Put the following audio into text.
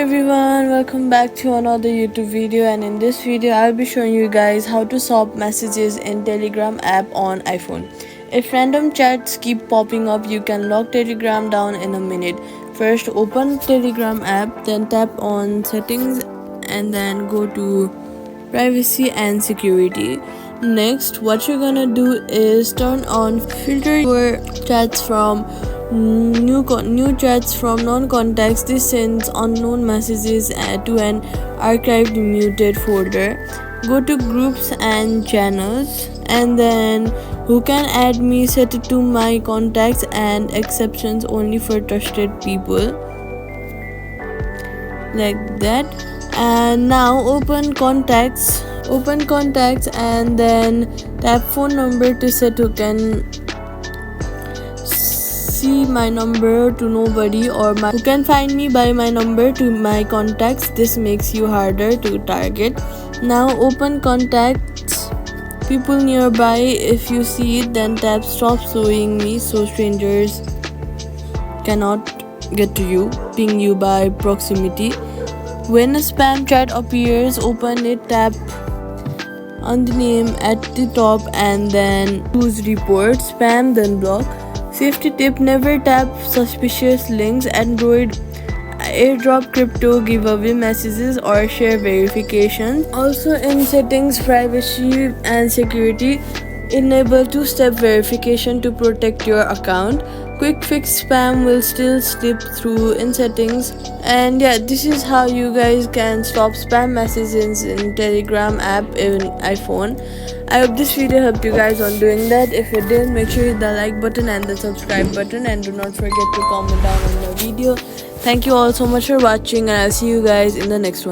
everyone, welcome back to another YouTube video, and in this video I'll be showing you guys how to stop messages in Telegram app on iPhone. If random chats keep popping up, you can lock Telegram down in a minute. First open Telegram app, then tap on settings and then go to privacy and security. Next, what you're gonna do is turn on filter your chats from new chats from non-contacts. This sends unknown messages to an archived muted folder. Go to groups and channels, and then who can add me, set it to my contacts and exceptions only for trusted people, like that. And now open contacts and then tap phone number to set who can see my number to nobody, or who can find me by my number to my contacts. This makes you harder to target. Now open contacts, people nearby. If you see it, then tap stop showing me so strangers cannot get to you, ping you by proximity. When a spam chat appears, open it, tap on the name at the top and then choose report spam, then block. Safety tip: never tap suspicious links. Android airdrop crypto giveaway messages or share verification. Also in settings, privacy and security, enable two-step verification to protect your account. Quick fix: spam will still slip through in settings. And yeah, this is how you guys can stop spam messages in Telegram app in iPhone. I hope this video helped you guys on doing that. If it did, make sure you hit the like button and the subscribe button, and do not forget to comment down on the video. Thank you all so much for watching, and I'll see you guys in the next one.